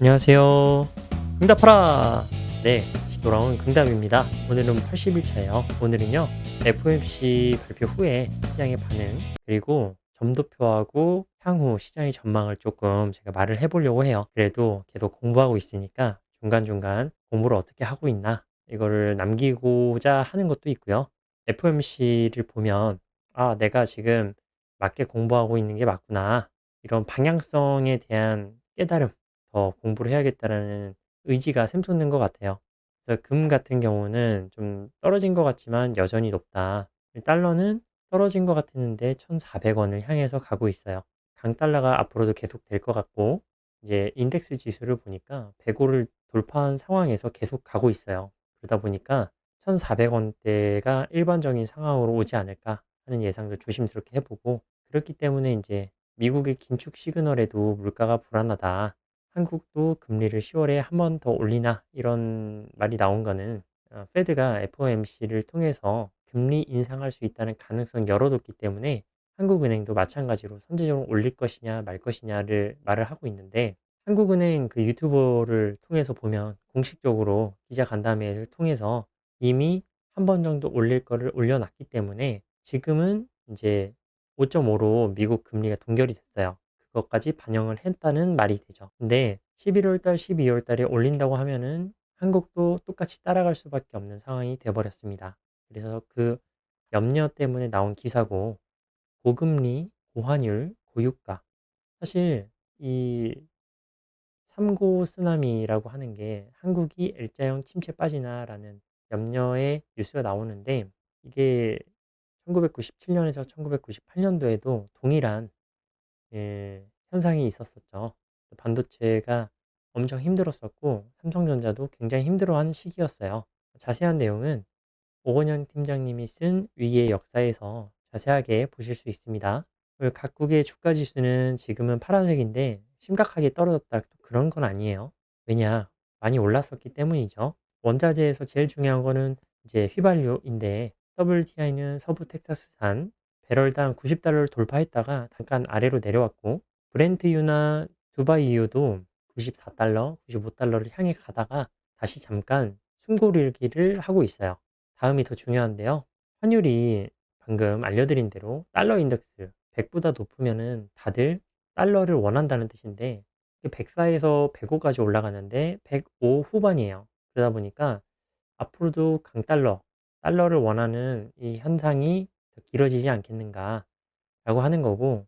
안녕하세요. 응답하라! 네, 다시 돌아온 응답입니다. 오늘은 80일차예요. 오늘은요, FOMC 발표 후에 시장의 반응, 그리고 점도표하고 향후 시장의 전망을 조금 제가 말을 해보려고 해요. 그래도 계속 공부하고 있으니까 중간중간 공부를 어떻게 하고 있나, 이거를 남기고자 하는 것도 있고요. FOMC를 보면, 아, 내가 지금 맞게 공부하고 있는 게 맞구나. 이런 방향성에 대한 깨달음, 더 공부를 해야겠다라는 의지가 샘솟는 것 같아요. 그래서 금 같은 경우는 좀 떨어진 것 같지만 여전히 높다. 달러는 떨어진 것 같았는데 1,400원을 향해서 가고 있어요. 강달러가 앞으로도 계속 될 것 같고, 이제 인덱스 지수를 보니까 105를 돌파한 상황에서 계속 가고 있어요. 그러다 보니까 1,400원대가 일반적인 상황으로 오지 않을까 하는 예상도 조심스럽게 해보고, 그렇기 때문에 이제 미국의 긴축 시그널에도 물가가 불안하다. 한국도 금리를 10월에 한 번 더 올리나 이런 말이 나온 거는 페드가 FOMC를 통해서 금리 인상할 수 있다는 가능성을 열어뒀기 때문에 한국은행도 마찬가지로 선제적으로 올릴 것이냐 말 것이냐를 말을 하고 있는데, 한국은행 그 유튜버를 통해서 보면 공식적으로 기자 간담회를 통해서 이미 한 번 정도 올릴 거를 올려놨기 때문에 지금은 이제 5.5로 미국 금리가 동결이 됐어요. 그것까지 반영을 했다는 말이 되죠. 근데 11월 달, 12월 달에 올린다고 하면은 한국도 똑같이 따라갈 수밖에 없는 상황이 돼 버렸습니다. 그래서 그 염려 때문에 나온 기사고, 고금리, 고환율, 고유가. 사실 이 삼고 쓰나미라고 하는 게 한국이 L자형 침체 빠지나라는 염려의 뉴스가 나오는데, 이게 1997년에서 1998년도에도 동일한 현상이 있었었죠. 반도체가 엄청 힘들었었고 삼성전자도 굉장히 힘들어하는 시기였어요. 자세한 내용은 오건영 팀장님이 쓴 위기의 역사에서 자세하게 보실 수 있습니다. 그리고 각국의 주가 지수는 지금은 파란색인데 심각하게 떨어졌다, 또 그런 건 아니에요. 왜냐? 많이 올랐었기 때문이죠. 원자재에서 제일 중요한 거는 이제 휘발유인데, WTI는 서부 텍사스산 배럴당 90달러를 돌파했다가 잠깐 아래로 내려왔고, 브렌트유나 두바이유도 94달러, 95달러를 향해 가다가 다시 잠깐 숨고르기를 하고 있어요. 다음이 더 중요한데요. 환율이 방금 알려드린 대로 달러 인덱스 100보다 높으면은 다들 달러를 원한다는 뜻인데, 104에서 105까지 올라가는데 105 후반이에요. 그러다 보니까 앞으로도 강달러, 달러를 원하는 이 현상이 더 길어지지 않겠는가라고 하는 거고,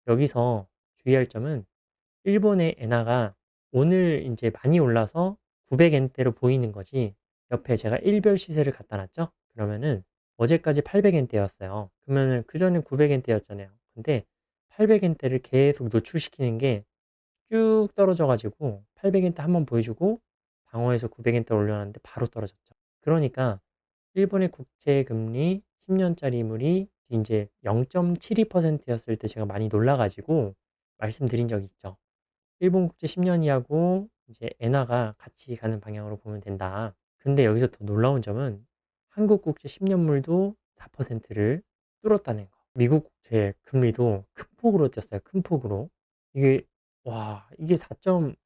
여기서 주의할 점은 일본의 엔화가 오늘 이제 많이 올라서 900엔대로 보이는 거지, 옆에 제가 일별 시세를 갖다 놨죠? 그러면은 어제까지 800엔대였어요. 그러면은 그전엔 900엔대였잖아요. 근데 800엔대를 계속 노출시키는 게 쭉 떨어져 가지고 800엔대 한번 보여주고 방어해서 900엔대 올려놨는데 바로 떨어졌죠. 그러니까 일본의 국채 금리 10년짜리물이 이제 0.72%였을 때 제가 많이 놀라 가지고 말씀드린 적이 있죠. 일본 국제 10년이하고 이제 엔화가 같이 가는 방향으로 보면 된다. 근데 여기서 더 놀라운 점은 한국 국제 10년물도 4%를 뚫었다는 거. 미국 국채 금리도 큰 폭으로 뛰었어요. 큰 폭으로. 이게 와, 이게 4.2,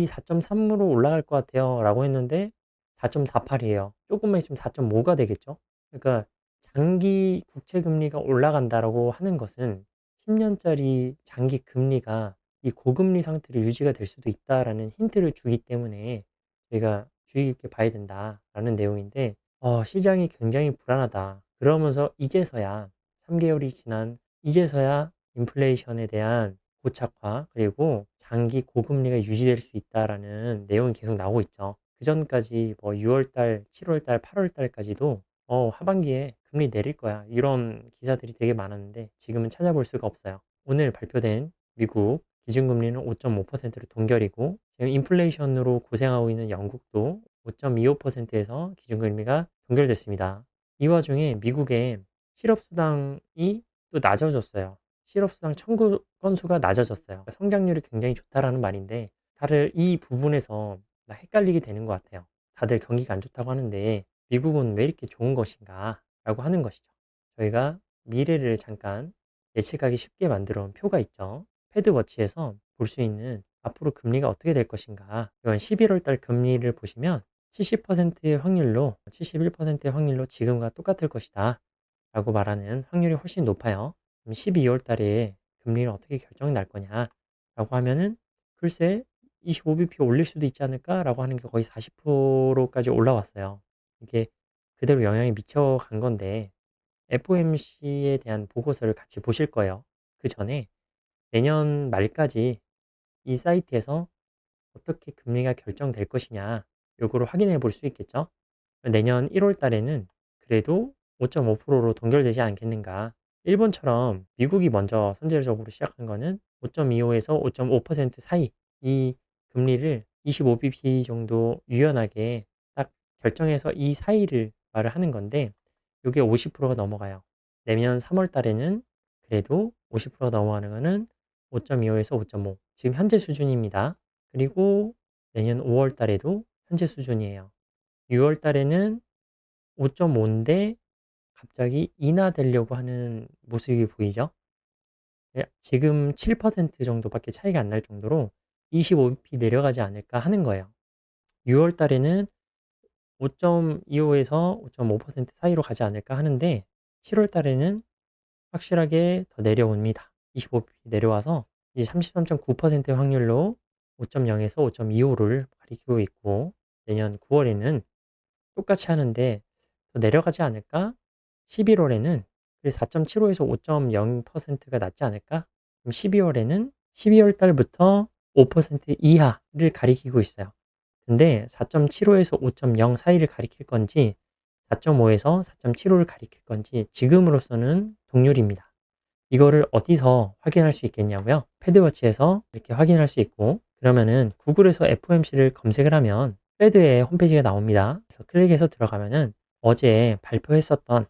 4.3으로 올라갈 것 같아요라고 했는데 4.48이에요. 조금만 있으면 4.5가 되겠죠. 그러니까 장기 국채 금리가 올라간다라고 하는 것은 10년짜리 장기 금리가 이 고금리 상태로 유지가 될 수도 있다라는 힌트를 주기 때문에 저희가 주의 깊게 봐야 된다라는 내용인데, 시장이 굉장히 불안하다. 그러면서 이제서야 3개월이 지난 이제서야 인플레이션에 대한 고착화, 그리고 장기 고금리가 유지될 수 있다라는 내용이 계속 나오고 있죠. 그전까지 뭐 6월 달, 7월 달, 8월 달까지도 하반기에 금리 내릴 거야, 이런 기사들이 되게 많았는데 지금은 찾아볼 수가 없어요. 오늘 발표된 미국 기준금리는 5.5%로 동결이고, 지금 인플레이션으로 고생하고 있는 영국도 5.25%에서 기준금리가 동결됐습니다. 이 와중에 미국의 실업수당이 또 낮아졌어요. 실업수당 청구 건수가 낮아졌어요. 성장률이 굉장히 좋다라는 말인데, 다들 이 부분에서 헷갈리게 되는 것 같아요. 다들 경기가 안 좋다고 하는데 미국은 왜 이렇게 좋은 것인가 라고 하는 것이죠. 저희가 미래를 잠깐 예측하기 쉽게 만들어 온 표가 있죠. 패드워치에서 볼 수 있는 앞으로 금리가 어떻게 될 것인가. 이건 11월 달 금리를 보시면 70%의 확률로 71%의 확률로 지금과 똑같을 것이다 라고 말하는 확률이 훨씬 높아요. 그럼 12월 달에 금리는 어떻게 결정이 날 거냐 라고 하면은 글쎄 25bp 올릴 수도 있지 않을까 라고 하는 게 거의 40%까지 올라왔어요. 이게 그대로 영향이 미쳐간 건데 FOMC에 대한 보고서를 같이 보실 거예요. 그 전에 내년 말까지 이 사이트에서 어떻게 금리가 결정될 것이냐 요거를 확인해 볼 수 있겠죠. 내년 1월 달에는 그래도 5.5%로 동결되지 않겠는가. 일본처럼 미국이 먼저 선제적으로 시작한 거는 5.25에서 5.5% 사이 이 금리를 25bp 정도 유연하게 딱 결정해서 이 사이를 말을 하는 건데 이게 50%가 넘어가요. 내년 3월 달에는 그래도 50%가 넘어가는 거는 5.25에서 5.5 지금 현재 수준입니다. 그리고 내년 5월 달에도 현재 수준이에요. 6월 달에는 5.5인데 갑자기 인하되려고 하는 모습이 보이죠? 예, 지금 7% 정도밖에 차이가 안 날 정도로 25bp 내려가지 않을까 하는 거예요. 6월 달에는 5.25에서 5.5% 사이로 가지 않을까 하는데 7월 달에는 확실하게 더 내려옵니다. 25bp 내려와서 이제 33.9%의 확률로 5.0에서 5.25를 가리키고 있고 내년 9월에는 똑같이 하는데 더 내려가지 않을까? 11월에는 4.75에서 5.0%가 낮지 않을까? 그럼 12월에는 12월 달부터 5% 이하를 가리키고 있어요. 근데 4.75에서 5.0 사이를 가리킬 건지 4.5에서 4.75를 가리킬 건지 지금으로서는 동률입니다. 이거를 어디서 확인할 수 있겠냐고요? 패드워치에서 이렇게 확인할 수 있고 그러면은 구글에서 FOMC를 검색을 하면 패드의 홈페이지가 나옵니다. 그래서 클릭해서 들어가면은 어제 발표했었던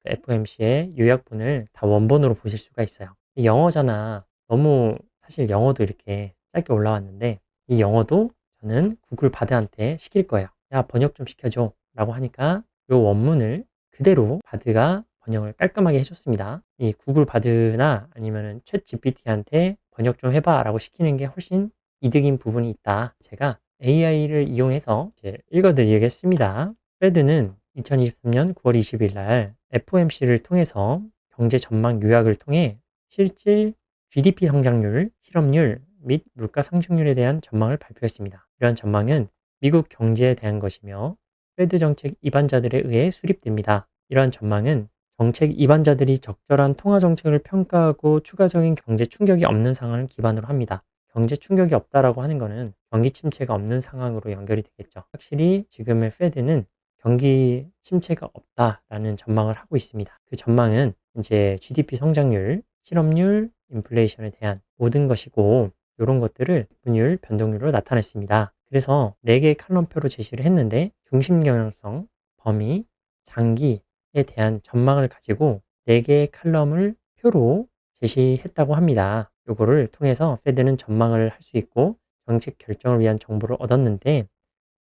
그 FOMC의 요약본을 다 원본으로 보실 수가 있어요. 영어잖아. 너무 사실 영어도 이렇게 짧게 올라왔는데 이 영어도 저는 구글 바드한테 시킬 거예요. 야, 번역 좀 시켜줘 라고 하니까 요 원문을 그대로 바드가 번역을 깔끔하게 해줬습니다. 이 구글 바드나 아니면은 챗 GPT한테 번역 좀 해봐 라고 시키는 게 훨씬 이득인 부분이 있다. 제가 AI를 이용해서 이제 읽어드리겠습니다. 패드는 2023년 9월 20일 날 FOMC를 통해서 경제 전망 요약을 통해 실질 GDP 성장률, 실업률 및 물가 상승률에 대한 전망을 발표했습니다. 이러한 전망은 미국 경제에 대한 것이며 패드 정책 입안자들에 의해 수립됩니다. 이러한 전망은 정책 입안자들이 적절한 통화 정책을 평가하고 추가적인 경제 충격이 없는 상황을 기반으로 합니다. 경제 충격이 없다라고 하는 것은 경기 침체가 없는 상황으로 연결이 되겠죠. 확실히 지금의 패드는 경기 침체가 없다라는 전망을 하고 있습니다. 그 전망은 이제 GDP 성장률, 실업률, 인플레이션에 대한 모든 것이고 이런 것들을 분율, 변동률로 나타냈습니다. 그래서 4개의 칼럼표로 제시를 했는데 중심 경향성, 범위, 장기에 대한 전망을 가지고 4개의 칼럼을 표로 제시했다고 합니다. 요거를 통해서 패드는 전망을 할 수 있고 정책 결정을 위한 정보를 얻었는데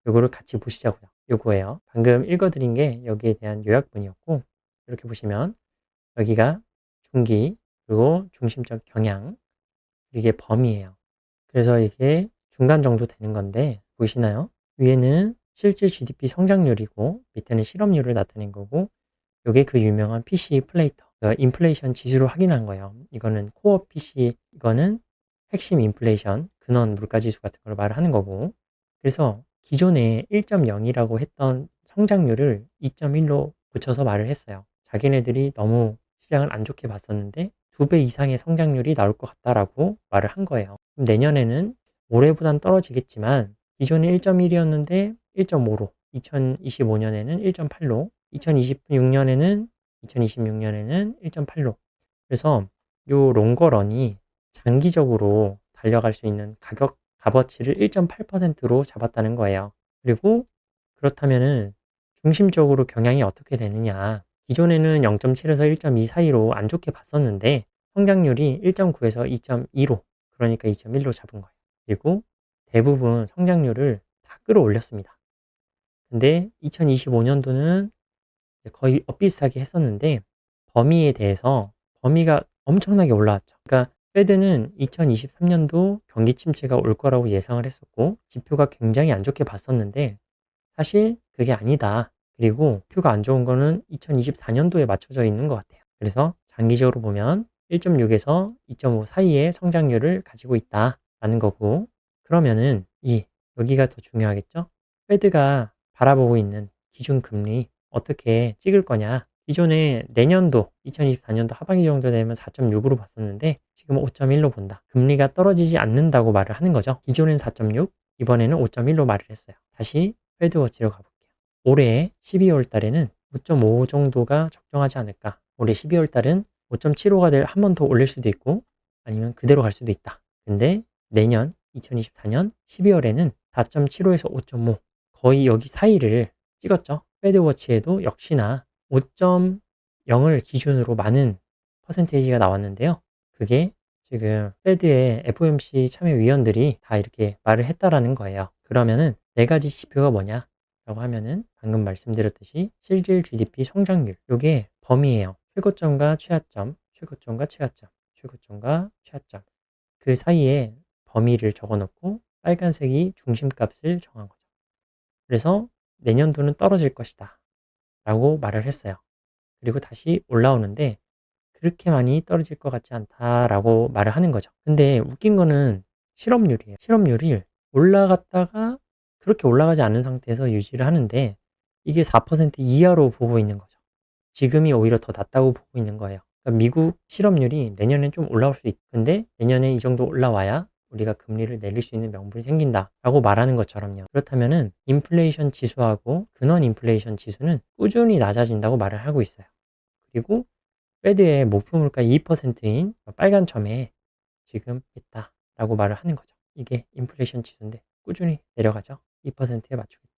요거를 같이 보시자고요. 요거예요. 방금 읽어드린 게 여기에 대한 요약본이었고 이렇게 보시면 여기가 중기 그리고 중심적 경향 이게 범위예요. 그래서 이게 중간 정도 되는 건데 보이시나요? 위에는 실질 GDP 성장률이고 밑에는 실업률을 나타낸 거고 요게 그 유명한 PC 플레이터 인플레이션 지수로 확인한 거예요. 이거는 코어 PC 이거는 핵심 인플레이션 근원 물가 지수 같은 걸 말을 하는 거고 그래서 기존에 1.0이라고 했던 성장률을 2.1로 붙여서 말을 했어요. 자기네들이 너무 시장을 안 좋게 봤었는데 2배 이상의 성장률이 나올 것 같다라고 말을 한 거예요. 내년에는 올해보단 떨어지겠지만 기존에 1.1이었는데 1.5로 2025년에는 1.8로 2026년에는 1.8로 그래서 요 롱거런이 장기적으로 달려갈 수 있는 가격 값어치를 1.8%로 잡았다는 거예요. 그리고 그렇다면은 중심적으로 경향이 어떻게 되느냐. 기존에는 0.7에서 1.2 사이로 안 좋게 봤었는데 성장률이 1.9에서 2.2로 그러니까 2.1로 잡은 거예요. 그리고 대부분 성장률을 다 끌어올렸습니다. 근데 2025년도는 거의 엇비슷하게 했었는데 범위에 대해서 범위가 엄청나게 올라왔죠. 그러니까 페드는 2023년도 경기 침체가 올 거라고 예상을 했었고 지표가 굉장히 안 좋게 봤었는데 사실 그게 아니다. 그리고 표가 안 좋은 거는 2024년도에 맞춰져 있는 것 같아요. 그래서 장기적으로 보면 1.6에서 2.5 사이의 성장률을 가지고 있다라는 거고 그러면은 여기가 더 중요하겠죠? 페드가 바라보고 있는 기준금리 어떻게 찍을 거냐? 기존에 내년도 2024년도 하반기 정도 되면 4.6으로 봤었는데 지금 5.1로 본다. 금리가 떨어지지 않는다고 말을 하는 거죠. 기존엔 4.6, 이번에는 5.1로 말을 했어요. 다시 페드워치로 가볼게요. 올해 12월 달에는 5.5 정도가 적정하지 않을까. 올해 12월 달은 5.75가 한 번 더 올릴 수도 있고 아니면 그대로 갈 수도 있다. 근데 내년 2024년 12월에는 4.75에서 5.5 거의 여기 사이를 찍었죠. 페드워치에도 역시나 5.0을 기준으로 많은 퍼센테이지가 나왔는데요. 그게 지금 페드의 FOMC 참여위원들이 다 이렇게 말을 했다라는 거예요. 그러면은 네 가지 지표가 뭐냐? 라고 하면은 방금 말씀드렸듯이 실질 GDP 성장률. 요게 범위예요. 최고점과 최하점, 최고점과 최하점, 최고점과 최하점. 그 사이에 범위를 적어 놓고 빨간색이 중심값을 정한 거죠. 그래서 내년도는 떨어질 것이다. 라고 말을 했어요. 그리고 다시 올라오는데 그렇게 많이 떨어질 것 같지 않다라고 말을 하는 거죠. 근데 웃긴 거는 실업률이에요. 실업률이 올라갔다가 그렇게 올라가지 않은 상태에서 유지를 하는데 이게 4% 이하로 보고 있는 거죠. 지금이 오히려 더 낮다고 보고 있는 거예요. 그러니까 미국 실업률이 내년엔 좀 올라올 수 있, 근데 내년에 이 정도 올라와야 우리가 금리를 내릴 수 있는 명분이 생긴다라고 말하는 것처럼요. 그렇다면은 인플레이션 지수하고 근원 인플레이션 지수는 꾸준히 낮아진다고 말을 하고 있어요. 그리고 페드의 목표 물가 2%인 빨간 점에 지금 있다라고 말을 하는 거죠. 이게 인플레이션 지수인데 꾸준히 내려가죠. 2%에 맞추겠다.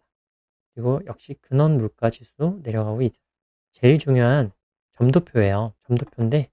그리고 역시 근원 물가 지수도 내려가고 있죠. 제일 중요한 점도표예요. 점도표인데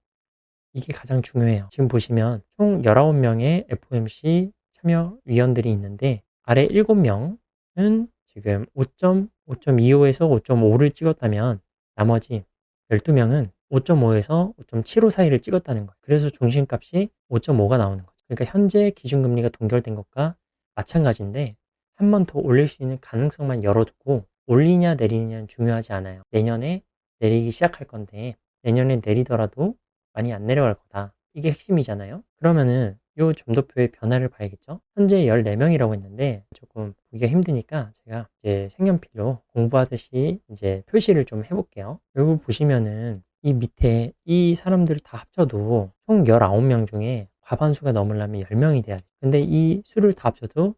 이게 가장 중요해요. 지금 보시면 총 19명의 FOMC 참여위원들이 있는데 아래 7명은 지금 5.25에서 5.5를 찍었다면 나머지 12명은 5.5에서 5.75 사이를 찍었다는 거예요. 그래서 중심값이 5.5가 나오는 거죠. 그러니까 현재 기준금리가 동결된 것과 마찬가지인데 한 번 더 올릴 수 있는 가능성만 열어두고 올리냐 내리냐는 중요하지 않아요. 내년에 내리기 시작할 건데 내년에 내리더라도 많이 안 내려갈 거다. 이게 핵심이잖아요. 그러면은 요 점도표의 변화를 봐야겠죠. 현재 14명이라고 했는데 조금 보기가 힘드니까 제가 이제 색연필로 공부하듯이 이제 표시를 좀 해볼게요. 여기 보시면은 이 밑에 이 사람들을 다 합쳐도 총 19명 중에 과반수가 넘으려면 10명이 돼야 돼. 근데 이 수를 다 합쳐도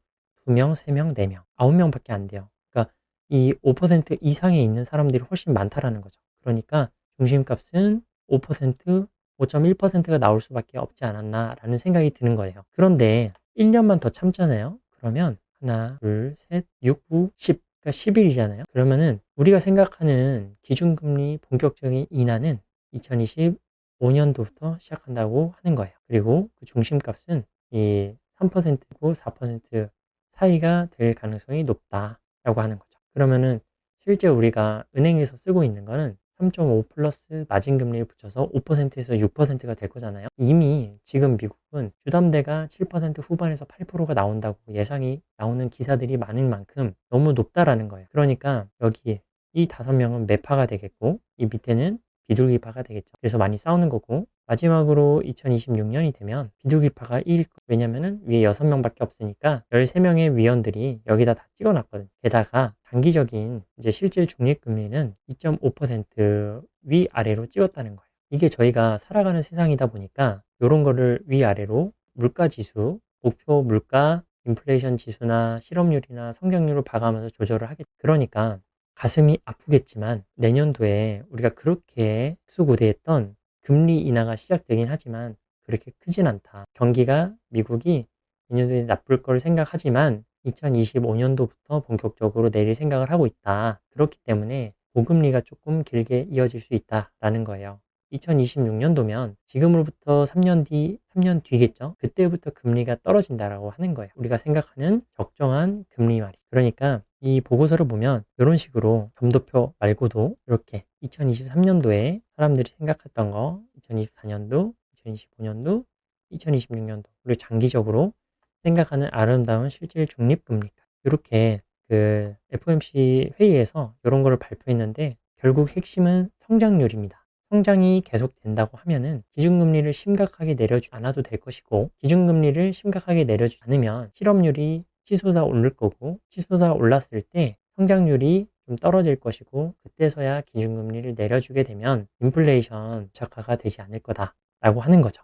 2명, 3명, 4명, 9명밖에 안 돼요. 그러니까 이 5% 이상에 있는 사람들이 훨씬 많다라는 거죠. 그러니까 중심값은 5%, 5.1%가 나올 수밖에 없지 않았나라는 생각이 드는 거예요. 그런데 1년만 더 참잖아요. 그러면 하나, 둘, 셋, 6, 9, 10. 그러니까 10일이잖아요. 그러면은 우리가 생각하는 기준금리 본격적인 인하는 2025년도부터 시작한다고 하는 거예요. 그리고 그 중심값은 이 3%고 4% 사이가 될 가능성이 높다라고 하는 거죠. 그러면은 실제 우리가 은행에서 쓰고 있는 거는 3.5 플러스 마진금리를 붙여서 5%에서 6%가 될 거잖아요. 이미 지금 미국은 주담대가 7% 후반에서 8%가 나온다고 예상이 나오는 기사들이 많은 만큼 너무 높다라는 거예요. 그러니까 여기 이 5명은 매파가 되겠고 이 밑에는 비둘기파가 되겠죠. 그래서 많이 싸우는 거고 마지막으로 2026년이 되면 비둘기파가 1일 거. 왜냐면은 위에 6명밖에 없으니까 13명의 위원들이 여기다 다 찍어놨거든요. 게다가 단기적인 이제 실질 중립금리는 2.5% 위아래로 찍었다는 거예요. 이게 저희가 살아가는 세상이다 보니까 이런 거를 위아래로 물가지수, 목표 물가, 인플레이션 지수나 실업률이나 성장률을 봐가면서 조절을 하겠죠. 그러니까 가슴이 아프겠지만 내년도에 우리가 그렇게 수고대했던 금리 인하가 시작되긴 하지만 그렇게 크진 않다. 경기가 미국이 내년도에 나쁠 걸 생각하지만 2025년도부터 본격적으로 내릴 생각을 하고 있다. 그렇기 때문에 고금리가 조금 길게 이어질 수 있다라는 거예요. 2026년도면 지금으로부터 3년 뒤겠죠? 그때부터 금리가 떨어진다라고 하는 거예요. 우리가 생각하는 적정한 금리 말이. 그러니까 이 보고서를 보면 이런 식으로 점도표 말고도 이렇게 2023년도에 사람들이 생각했던 거, 2024년도, 2025년도, 2026년도 우리 장기적으로 생각하는 아름다운 실질 중립금리까지 이렇게 그 FOMC 회의에서 이런 거를 발표했는데 결국 핵심은 성장률입니다. 성장이 계속된다고 하면은 기준금리를 심각하게 내려주지 않아도 될 것이고 기준금리를 심각하게 내려주지 않으면 실업률이 치솟아 오를 거고 치솟아 올랐을 때 성장률이 좀 떨어질 것이고 그때서야 기준금리를 내려주게 되면 인플레이션 저하가 되지 않을 거다라고 하는 거죠.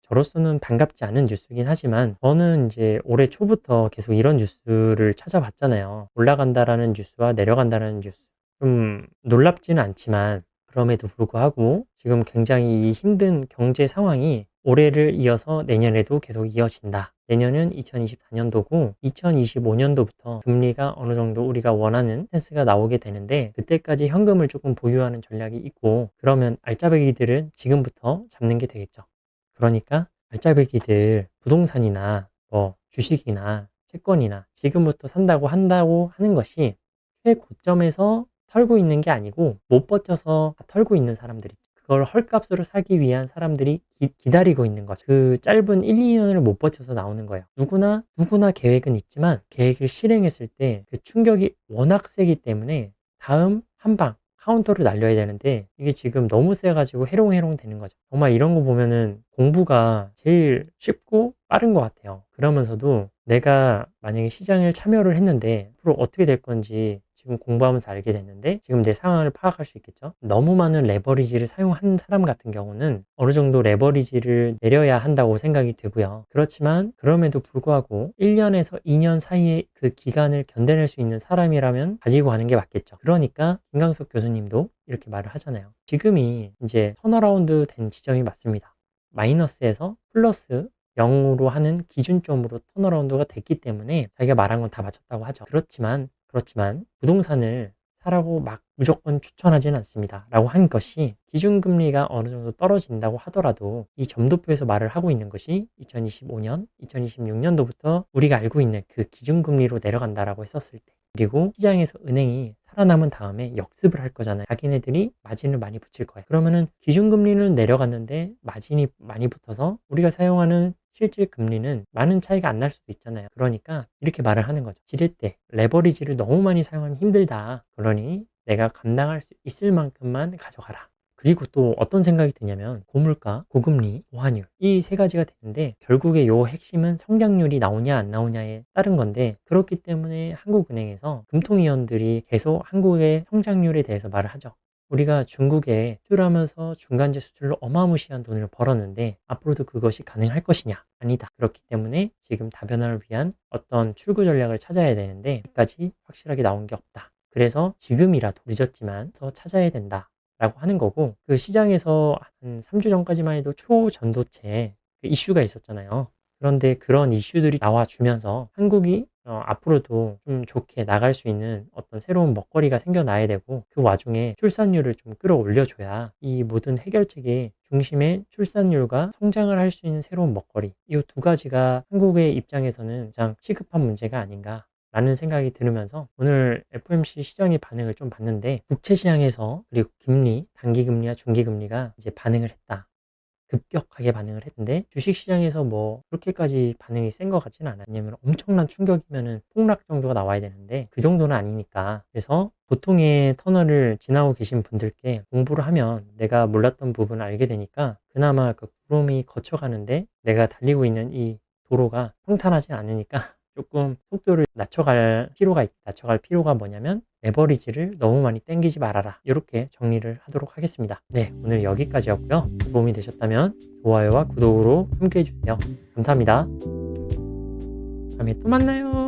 저로서는 반갑지 않은 뉴스긴 하지만 저는 이제 올해 초부터 계속 이런 뉴스를 찾아봤잖아요. 올라간다라는 뉴스와 내려간다라는 뉴스. 좀 놀랍지는 않지만 그럼에도 불구하고 지금 굉장히 힘든 경제 상황이 올해를 이어서 내년에도 계속 이어진다. 내년은 2024년도고 2025년도부터 금리가 어느 정도 우리가 원하는 스탠스가 나오게 되는데 그때까지 현금을 조금 보유하는 전략이 있고 그러면 알짜배기들은 지금부터 잡는 게 되겠죠. 그러니까 알짜배기들 부동산이나 뭐 주식이나 채권이나 지금부터 산다고 한다고 하는 것이 최고점에서 털고 있는 게 아니고 못 버텨서 다 털고 있는 사람들이 그걸 헐값으로 사기 위한 사람들이 기다리고 있는 거죠. 그 짧은 1, 2년을 못 버텨서 나오는 거예요. 누구나 계획은 있지만 계획을 실행했을 때 그 충격이 워낙 세기 때문에 다음 한 방 카운터를 날려야 되는데 이게 지금 너무 세가지고 해롱해롱 되는 거죠. 정말 이런 거 보면은 공부가 제일 쉽고 빠른 것 같아요. 그러면서도 내가 만약에 시장을 참여를 했는데 앞으로 어떻게 될 건지 지금 공부하면서 알게 됐는데 지금 내 상황을 파악할 수 있겠죠. 너무 많은 레버리지를 사용한 사람 같은 경우는 어느 정도 레버리지를 내려야 한다고 생각이 되고요. 그렇지만 그럼에도 불구하고 1년에서 2년 사이에 그 기간을 견뎌낼 수 있는 사람이라면 가지고 가는 게 맞겠죠. 그러니까 김강석 교수님도 이렇게 말을 하잖아요. 지금이 이제 턴어라운드 된 지점이 맞습니다. 마이너스에서 플러스 0으로 하는 기준점으로 턴어라운드가 됐기 때문에 자기가 말한 건 다 맞췄다고 하죠. 그렇지만 부동산을 사라고 막 무조건 추천하지는 않습니다. 라고 한 것이 기준금리가 어느 정도 떨어진다고 하더라도 이 점도표에서 말을 하고 있는 것이 2025년, 2026년도부터 우리가 알고 있는 그 기준금리로 내려간다라고 했었을 때 그리고 시장에서 은행이 살아남은 다음에 역습을 할 거잖아요. 자기네들이 마진을 많이 붙일 거예요. 그러면은 기준금리는 내려갔는데 마진이 많이 붙어서 우리가 사용하는 실질 금리는 많은 차이가 안 날 수도 있잖아요. 그러니까 이렇게 말을 하는 거죠. 지렛대, 레버리지를 너무 많이 사용하면 힘들다. 그러니 내가 감당할 수 있을 만큼만 가져가라. 그리고 또 어떤 생각이 드냐면 고물가, 고금리, 고환율 이 세 가지가 되는데 결국에 요 핵심은 성장률이 나오냐 안 나오냐에 따른 건데 그렇기 때문에 한국은행에서 금통위원들이 계속 한국의 성장률에 대해서 말을 하죠. 우리가 중국에 수출하면서 중간재 수출로 어마무시한 돈을 벌었는데 앞으로도 그것이 가능할 것이냐? 아니다. 그렇기 때문에 지금 다변화를 위한 어떤 출구 전략을 찾아야 되는데 아직까지 확실하게 나온 게 없다. 그래서 지금이라도 늦었지만 더 찾아야 된다. 라고 하는 거고 그 시장에서 한 3주 전까지만 해도 초전도체 그 이슈가 있었잖아요. 그런데 그런 이슈들이 나와주면서 한국이 앞으로도 좀 좋게 나갈 수 있는 어떤 새로운 먹거리가 생겨나야 되고 그 와중에 출산율을 좀 끌어올려줘야 이 모든 해결책의 중심에 출산율과 성장을 할 수 있는 새로운 먹거리 이 두 가지가 한국의 입장에서는 가장 시급한 문제가 아닌가 라는 생각이 들으면서 오늘 FOMC 시장의 반응을 좀 봤는데 국채 시장에서 그리고 금리, 단기금리와 중기금리가 이제 반응을 했다. 급격하게 반응을 했는데 주식시장에서 뭐 그렇게까지 반응이 센 것 같지는 않아요. 왜냐면 엄청난 충격이면은 폭락 정도가 나와야 되는데 그 정도는 아니니까 그래서 보통의 터널을 지나고 계신 분들께 공부를 하면 내가 몰랐던 부분을 알게 되니까 그나마 그 구름이 거쳐가는데 내가 달리고 있는 이 도로가 평탄하지 않으니까 조금 속도를 낮춰갈 필요가 뭐냐면 레버리지를 너무 많이 땡기지 말아라. 이렇게 정리를 하도록 하겠습니다. 네, 오늘 여기까지였고요. 도움이 되셨다면 좋아요와 구독으로 함께 해주세요. 감사합니다. 다음에 또 만나요.